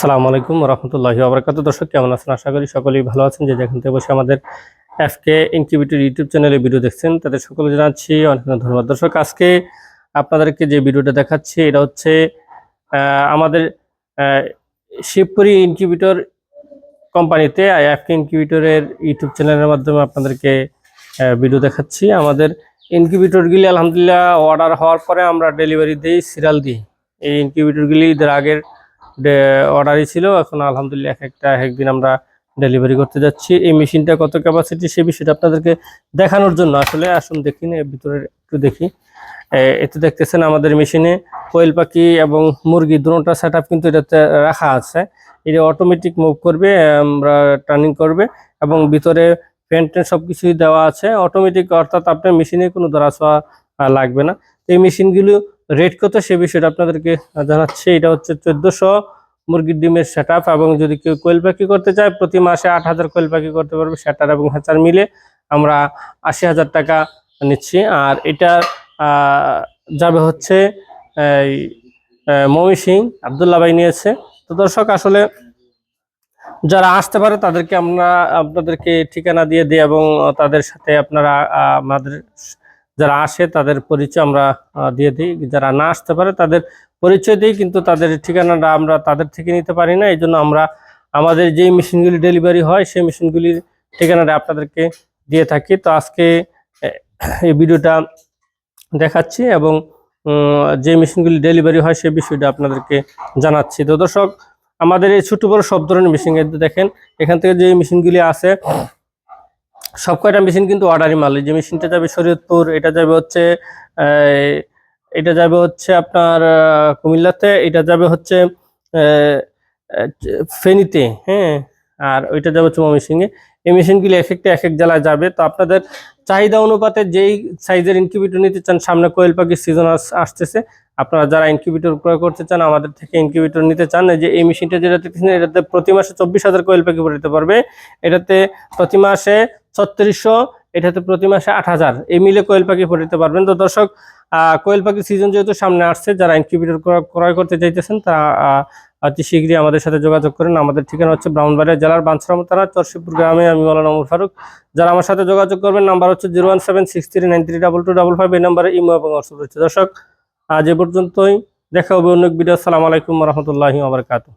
আসসালামু আলাইকুম রহমতুল্লাহি ওয়া বারাকাতুহু। দর্শক কেমন আছেন? আশা করি সকলেই ভালো আছেন। যে যেখান থেকে বসে আমাদের এফকে ইনকিউবেটর ইউটিউব চ্যানেলে ভিডিও দেখছেন তাদের সকলে জানাচ্ছি অনেক অনেক ধন্যবাদ। দর্শক আজকে আপনাদেরকে যে ভিডিওটা দেখাচ্ছি এটা হচ্ছে আমাদের শিবপুরি ইনকিউবেটর কোম্পানিতে এফকে ইনকিউবেটরের ইউটিউব চ্যানেলের মাধ্যমে আপনাদেরকে ভিডিও দেখাচ্ছি। আমাদের ইনকিউবেটরগুলি আলহামদুলিল্লাহ অর্ডার হওয়ার পরে আমরা ডেলিভারি দিই, সিরিয়াল দিই। এই ইনকিউবেটরগুলি এদের আগের অর্ডারই ছিল, এখন আলহামদুলিল্লাহ একদিন আমরা ডেলিভারি করতে যাচ্ছি। এই মেশিনটা কত ক্যাপাসিটি সে বিষয়টা আপনাদেরকে দেখানোর জন্য আসলে আসুন দেখি না ভিতরে একটু দেখি। এতে দেখতেছেন আমাদের মেশিনে কোয়েল পাখি এবং মুরগি দুটোটা সেট আপ কিন্তু এটাতে রাখা আছে। এটা অটোমেটিক মুভ করবে, আমরা টার্নিং করবে এবং ভিতরে ফ্যান ট্যান সবকিছুই দেওয়া আছে অটোমেটিক, অর্থাৎ আপনার মেশিনে কোনো ধরাছোঁয়া লাগবে না। এই মেশিনগুলো রেট কত সে বিষয়টা আপনাদেরকে জানাচ্ছি। এটা হচ্ছে 1400 মুরগির ডিমের সেট আপ, এবং যদি কেউ কোয়েল পাখি করতে চায় প্রতি মাসে 8000 কোয়েল পাখি করতে পারবে। সেটার এবং হ্যাচার মিলে আমরা 80,000 টাকা নিচ্ছি। আর এটা যাবে হচ্ছে এই ময়মনসিংহ, আব্দুল্লাহ ভাই নিয়েছে। তো দর্শক আসলে যারা আসতে পারে তাদেরকে আমরা আপনাদেরকে ঠিকানা দিয়ে দিই এবং তাদের সাথে আপনারা আমাদের যারা আসে তাদের পরিচয় আমরা দিয়ে দিই। যারা না আসতে পারে তাদের পরিচয় দিই, কিন্তু তাদের ঠিকানাটা আমরা তাদের থেকে নিতে পারি না। এই জন্য আমরা আমাদের যেই মেশিনগুলি ডেলিভারি হয় সেই মেশিনগুলির ঠিকানাটা আপনাদেরকে দিয়ে থাকি। তো আজকে এই ভিডিওটা দেখাচ্ছি এবং যে মেশিনগুলি ডেলিভারি হয় সেই বিষয়টা আপনাদেরকে জানাচ্ছি। তো দর্শক আমাদের এই ছোট বড় সব ধরনের মেশিন দেখেন, এখান থেকে যে মেশিনগুলি আছে সব কয়টা মেশিন কিন্তু অর্ডারি মাল। যে মেশিনটা যাবে শরীয়তপুর, এটা যাবে হচ্ছে আপনার কুমিল্লাতে, এটা যাবে হচ্ছে ফেনীতে, হ্যাঁ, আর ওইটা যাবে হচ্ছে ময়মনসিংহে। এই মেশিনগুলি এক এক জেলায় যাবে। তো আপনাদের চাহিদা অনুপাতে যেই সাইজের ইনকিউবেটর নিতে চান, সামনে কোয়েল পাখির সিজন আসতেছে, আপনারা যারা ইনকিউবেটর ক্রয় করতে চান আমাদের থেকে ইনকিউবেটর নিতে চান, যে এই মেশিনটা যেটা দেখতেছেন এটাতে প্রতি মাসে 24,000 কোয়েল পাখি পড়তে পারবে। এটাতে প্রতি মাসে 3600, এটাতে প্রতি মাসে 8,000, এই মিলে কোয়েল পাখি পড়তে পারবেন। তো দর্শক কোয়েল পাখির সিজন যেহেতু সামনে আসছে, যারা ইনকিউবেটর ক্রয় করতে চাইতেছেন তারা অতি শীঘ্রই আমাদের সাথে যোগাযোগ করেন। আমাদের ঠিকানা হচ্ছে ব্রাহ্মণবাড়িয়া জেলার বাঞ্ছারাম থানা চরশিবপুর গ্রামে। আমি মাওলানা ওমর ফারুক। যারা আমার সাথে যোগাযোগ করবেন নাম্বার হচ্ছে 01763932222, এই নাম্বারে ইমো এবং হোয়াটসঅ্যাপ রয়েছে। দর্শক আজ এ পর্যন্তই, দেখা হবে অন্য ভিডিও। আসসালামু আলাইকুম ওয়া রাহমাতুল্লাহি ওয়া বারাকাতুহু।